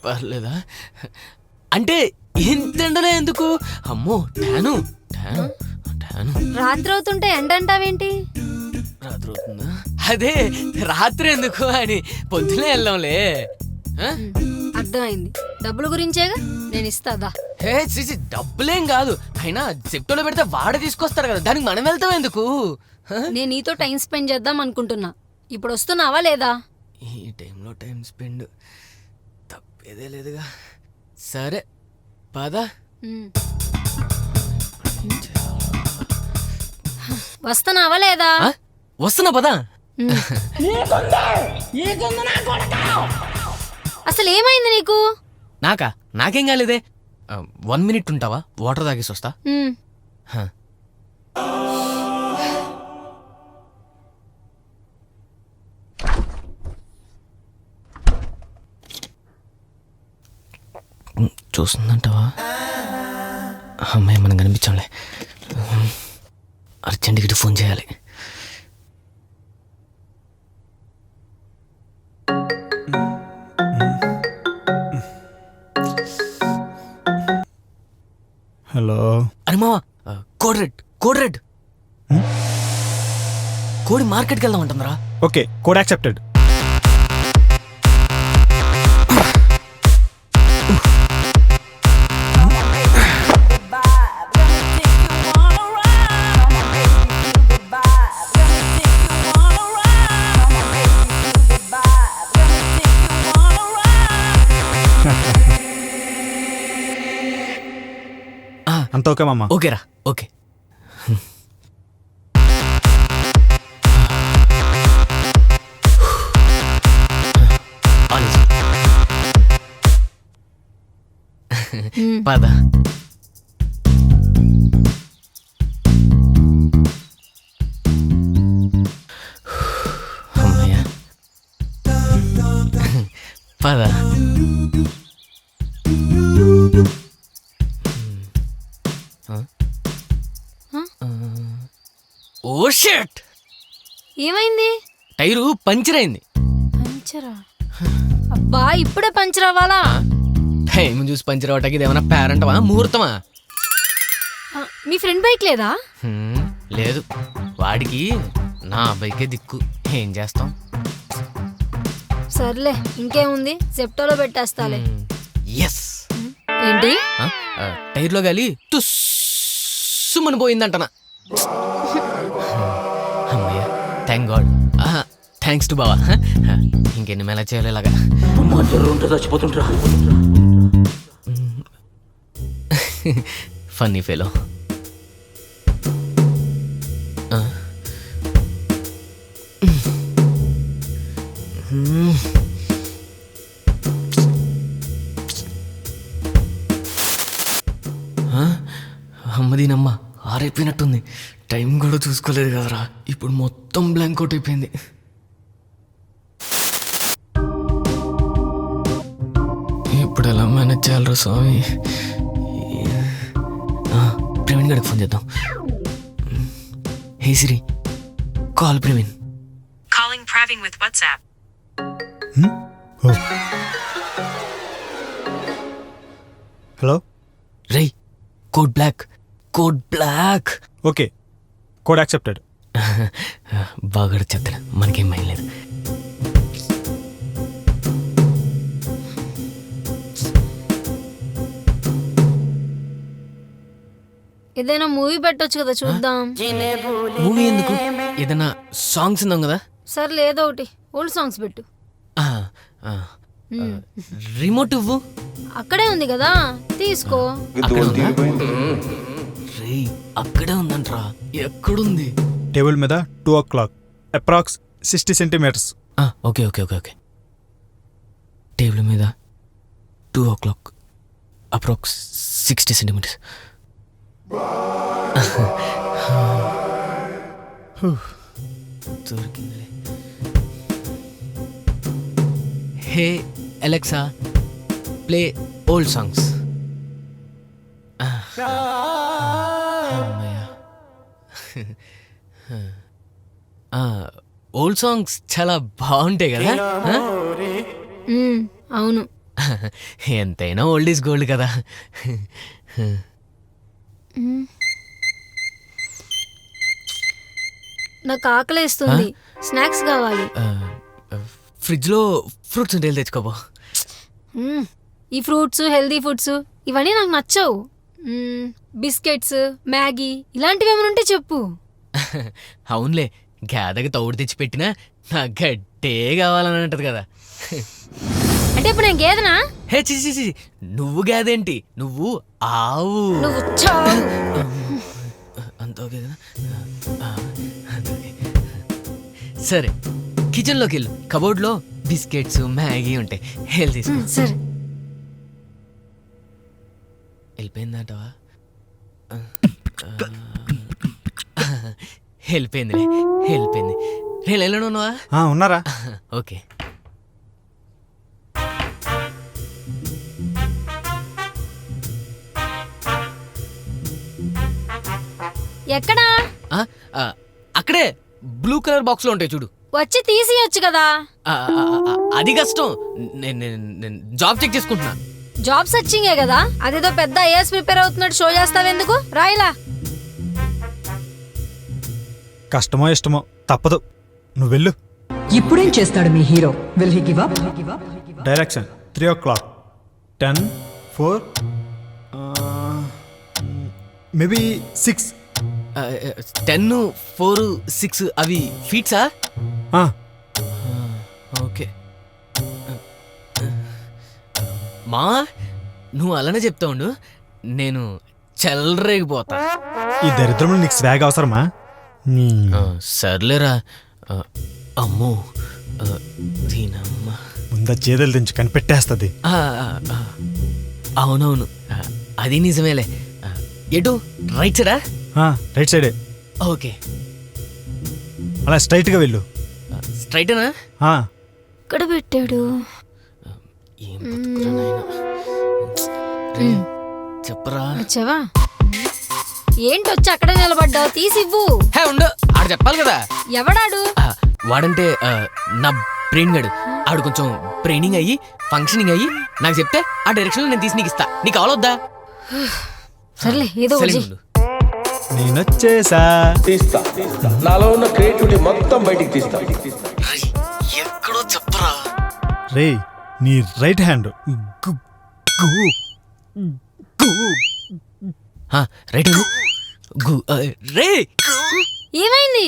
పర్లేదా? అంటే ఇంత ఎండలో ఎందుకు? అమ్మో టాను టాను టాను. రాత్రి అవుతుంటే ఎండ అంటావేంటి? రాత్రి అవుతుందా? అదే రాత్రి ఎందుకు అని పొద్దునే వెళ్దాంలే. అర్థమైంది. డబ్బుల గురించేగా, నేను ఇస్తాదా. హే సిసి, డబ్బులేం కాదు. అయినా జెప్టోలో పెడితే వాడే తీసుకొస్తాడు కదా, దానికి మనం వెళ్తాం ఎందుకు? నేను నీతో టైం స్పెండ్ చేద్దాం అనుకుంటున్నా. ఇప్పుడు వస్తున్నావా లేదా? ఈ టైంలో టైం స్పెండ్ తప్పేదే లేదుగా. సరే పద. వస్తున్నావా లేదా? వస్తున్నా పద. అసలు ఏమైంది నీకు? నాకేం కాలేదే. 1 minute ఉంటావా? వాటర్ తాగేసి వస్తా. చూస్తుందంటావా? అమ్మాయి మనం కనిపించాంలే. అర్జెంట్గా ఫోన్ చేయాలి. హలో. అరే మావా, కోడ్ రెడ్ కోడి మార్కెట్కి వెళ్దాం అంటుందిరా. Okay, code accepted. అంత ఓకే మామ? ఓకేరా, ఓకే. పద. అమ్మయ్యా, పద. Oh shit! ఏమైంది? టైరు పంచర్ అయింది. పంచరా? అబ్బా, ఇప్పుడే పంచర్ అవ్వాలా? టైం చూసి పంచర్ అవటానికి ఇదేమన్నా పేరంటవా, ముహూర్తమా? మీ ఫ్రెండ్ బైక్ లేదా? లేదు, వాడికి నా బైకే దిక్కు. ఏం చేస్తాం? సర్లే, ఇంకేముంది, జెప్టోలో పెట్టేస్తాలే. ఎస్. ఏంటి? టైర్లో గాలి తుస్సుమని పోయిందంటనా. అమ్మయ్య, థ్యాంక్ గాడ్. థ్యాంక్స్ టు బావా. ఇంకెన్ని మేళ చేయాలి ఇలాగా. చచ్చిపోతుంటా. Funny fellow. అమ్మదీనమ్మ, ఆరైపోయినట్టుంది. టైం కూడా చూసుకోలేదు కదరా. ఇప్పుడు మొత్తం బ్లాంక్ అవుట్ అయిపోయింది. ఇప్పుడు ఎలా మేనేజ్ చేయాలరా స్వామి? ప్రవీణ్ గడికి ఫోన్ చేద్దాం. Hey Siri, call Praveen. Calling Praveen with WhatsApp. Hello. రై, code block. Okay, code accepted. బాగా చెప్తాడు, మనకేం భయం లేదు. ఏదైనా మూవీ పెట్టొచ్చు కదా, చూద్దాం. మూవీ ఎందుకు? ఏదైనా సాంగ్స్ ఉందాం కదా. సర్లే, ఏదో ఒకటి ఓల్డ్ సాంగ్స్ పెట్టు. రిమోట్ ఇవ్వు. అక్కడే ఉంది కదా, తీసుకో. అక్కడే ఉందంట్రా. ఎక్కడుంది? టేబుల్ మీద 2 o'clock, approx 60 centimeters. Okay. Table మీద 2 o'clock, అప్రాక్స్ 60 centimeters. దొరికింది. హే Alexa, play old songs. Old songs చాలా బాగుంటాయి కదా. అవును, ఎంతైనా ఓల్డ్ ఈజ్ గోల్డ్ కదా. నాకు ఆకలేస్తుంది, స్నాక్స్ కావాలి. ఫ్రిడ్జ్లో ఫ్రూట్స్ ఉంటే తెచ్చుకోబో. ఈ ఫ్రూట్స్, హెల్దీ ఫుడ్స్ ఇవన్నీ నాకు నచ్చవు. బిస్కెట్స్, మ్యాగీ ఇలాంటివి ఏమైనా ఉంటే చెప్పు. అవునులే, గేదకి తౌడు తెచ్చి పెట్టినా నాకు గట్టే కావాలని అంటది కదా. అంటే ఇప్పుడు నేను గేదనా? హే చి, నువ్వు గేదేంటి, నువ్వు ఆవు. నువ్వు చావు. అంత ఓకే కదా. సరే, కిచెన్లోకి వెళ్ళు. కబోర్డ్లో బిస్కెట్స్, మ్యాగీ ఉంటాయి, హెల్తీ. సరే. వెళ్ళిపోయిందంటవా? వెళ్ళిపోయిందిలే, వెళ్ళిపోయింది. నేను వెళ్ళను ఉన్నావా? ఉన్నారా? ఓకే. ఎక్కడా? అక్కడే బ్లూ కలర్ బాక్స్ లో ఉంటాయి చూడు. వచ్చి తీసియొచ్చు కదా. అది కష్టం. నేను జాబ్ చెక్ చేసుకుంటున్నా. జాబ్ సర్చింగే కదా. అదేదో పెద్ద ఐఏఎస్ ప్రిపేర్ అవుతున్నట్టు షో చేస్తావెందుకు? రాయిలా. కష్టమో ఇష్టమో తప్పదు, నువ్వు వెళ్ళు. ఇప్పుడేం చేస్తాడు మీ hero? Will he give up? Direction 3 o'clock, 10, 4, maybe 6. 10, 4, 6 అవి ఫీట్సా? ఓకే. మా నువ్వు అలానే చెప్తా ఉండు, నేను చెల్లరేగిపోతా. ఈ దరిద్రంలో నీకు స్వాగ్ అవసరమా? సర్లేరా. అమ్మో దీనమ్మ. ముందా చేతులు దించి కనిపెట్టేస్తుంది. అవునవును, అది నిజమేలే. ఎటు రైట్ సైడా? రైట్ సైడే. ఓకే, అలా స్ట్రైట్గా వెళ్ళు. స్ట్రైటేనా? ఇక్కడ పెట్టాడు. ఏం బతుకురా నాయనా. రే, చెప్పరా. వచ్చావా? ఏంటొచ్చి అక్కడ నిలబడ్డావు? తీసివ్వు. హే ఉండు, ఆడు చెప్పాలి కదా. ఎవడాడు? వాడంటే నా బ్రెయిన్ గడు. ఆడు కొంచెం ట్రైనింగ్ అయ్యి ఫంక్షనింగ్ అయ్యి నాకు చెప్తే ఆ డైరెక్షన్ నేను తీసి నీకు ఇస్తా. నీకు కావాలొద్దా? సర్లే, ఏదో నేనొచ్చేసా. తీస్తా, నాలో ఉన్న క్రియేటివిటీ మొత్తం బయటికి తీస్తా. ఎక్కడో చెప్పరా. రే, నీ రైట్ హ్యాండ్. రైట్ రే. ఏమైంది?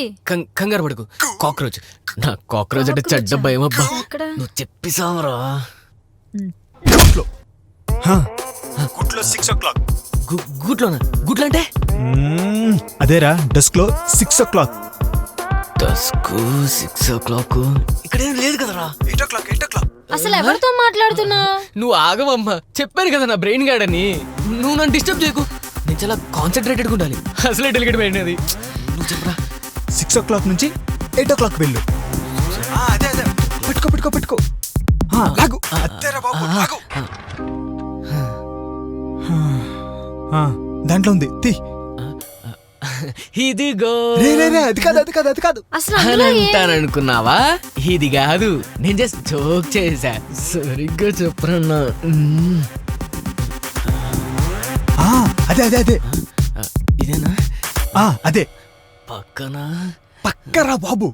కంగారు పడుకు. కాక్రోచ్. నా కాక్రోచ్ అంటే చెడ్డ భయం అబ్బా. నువ్వు చెప్పిసావరా. గుట్లో 6 o'clock. గుట్లోనా? గుట్లో అంటే అదేరా, డెస్క్ లో 6 o'clock. డస్క్ 6 o'clock ఇక్కడేం లేదు కదరా. 8 o'clock. అసలు ఎవరితో మాట్లాడుతున్నావు? నువ్వు ఆగవమ్మా, చెప్పాను కదా నా బ్రెయిన్ గార్డని. నువ్వు నన్ను డిస్టర్బ్ చేయకు, నేను చాలా కాన్సన్ట్రేటెడ్గా ఉండాలి. అసలే డెలికేట్ అయినది. నువ్వు చెప్పరా. 6 o'clock నుంచి 8 o'clock వెళ్ళు. అదే పెట్టుకో. లాగు. అదేరా బాబు, లాగు. దాంట్లో ఉంది, తీ. ఇదిగో. అది కాదు. అసలు అంటాననుకున్నావా? ఇది కాదు, నేను జస్ట్ జోక్ చేశా. సరిగ్గా చెప్పరన్నా. అదే ఇదేనా? అదే పక్కరా బాబు.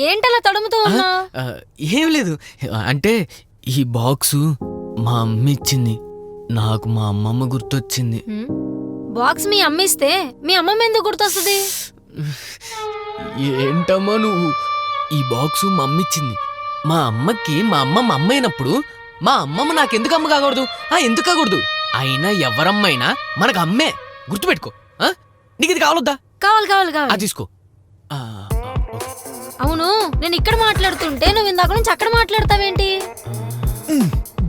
ఏంటలా తడుముతూ ఉన్నా? ఏం లేదు, అంటే ఈ బాక్సు మా అమ్మ ఇచ్చింది. నాకు మా అమ్మమ్మ గుర్తొచ్చింది. బాక్స్ మీ అమ్మ ఇస్తే మీ అమ్మమ్మ ఎందుకు గుర్తొస్తుంది? ఏంటమ్మా నువ్వు? ఈ బాక్సు మా అమ్మ ఇచ్చింది. మా అమ్మకి మా అమ్మమ్మ అమ్మ అయినప్పుడు మా అమ్మమ్మ నాకెందుకు అమ్మ కాకూడదు? ఎందుకు కాకూడదు? అయినా ఎవరమ్మైనా మనకు అమ్మే, గుర్తుపెట్టుకో. నీకు ఇది కావాలొద్దా? కావాలి. అది తీసుకో. అవును, నేను ఇక్కడ మాట్లాడుతుంటే నువ్వు ఇందాక నుంచి అక్కడ మాట్లాడతావేంటి?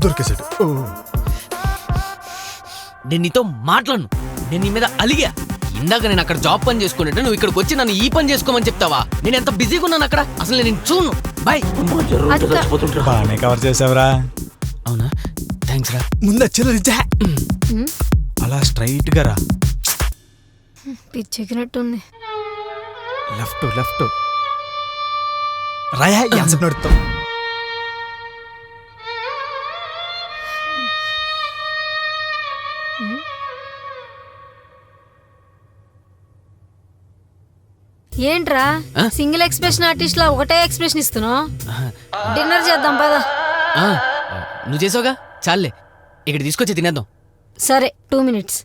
దొరికేసాడు. నేను నీతో మాట్లాడను. నేను నీ మీద అలిగా. ఇందాక నేను అక్కడ జాబ్ పని చేసుకున్నట్టు నువ్వు ఇక్కడికి వచ్చి నన్ను ఈ పని చేసుకోమని చెప్తావా? నేను ఎంత బిజీగా ఉన్నాను అక్కడ, అసలు నేను చూడను. బాయ్. బాగానే కవర్ చేసావురా. అవునా? థ్యాంక్స్ రా. ముందు వచ్చేది అలా స్ట్రైట్ గా రా. పిచ్చెక్కినట్టుంది. లెఫ్ట్ రాయా. నడుస్తావు. ఏంట్రా ఆ? సింగిల్ ఎక్స్ప్రెషన్ ఆర్టిస్ట్ లా ఒకటే ఎక్స్ప్రెషన్ ఇస్తున్నావు? డిన్నర్ చేద్దాం పద. ఆ, నువ్వు చేసావుగా చాలే, ఇక్కడ తీసుకొచ్చి తినేద్దాం. సరే 2 minutes.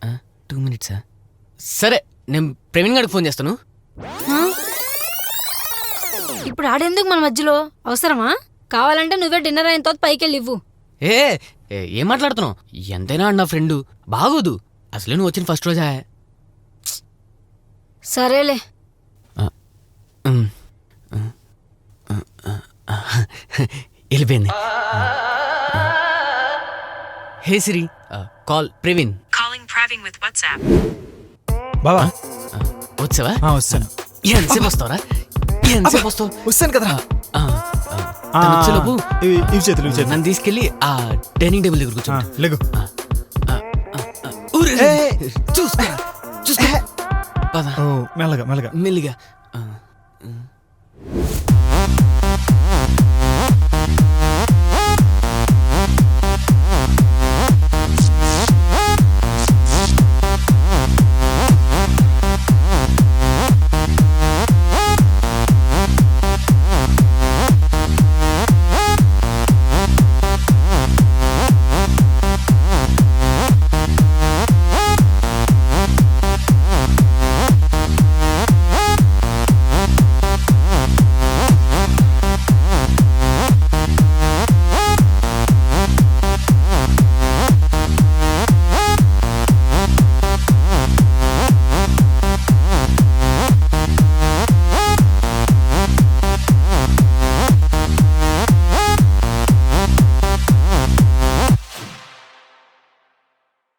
2 minutes సరే, నేను ప్రవీణ్ గారికి ఫోన్ చేస్తాను. ఆ? ఇప్పుడు ఆడేందుకు మన మధ్యలో? అవసరమా? కావాలంటే నువ్వే డిన్నర్ అయిన తర్వాత పైకి వెళ్ళి ఇవ్వు. ఏ ఏం మాట్లాడుతున్నావు? ఎంతైనా నా ఫ్రెండ్ బాగోదు. అసలే నువ్వు వచ్చిన ఫస్ట్ రోజా. సరేలే. వెళ్ళిపోయింది. Hey Siri, call Praveen. Calling Praveen with WhatsApp. బావా వచ్చావా? వస్తాను. ఎంతసేపు వస్తావరా? ఎంతసేపు వస్తావు? వస్తాను కదరా. తను వచ్చేలోపు ఇవి చేతులు నన్ను తీసుకెళ్ళి ఆ డైనింగ్ టేబుల్ దగ్గర కూర్చో. లేగు. చూసుకో చూసుకో. పద ఓ మెల్లగా మెల్లగా. మెల్లిగా.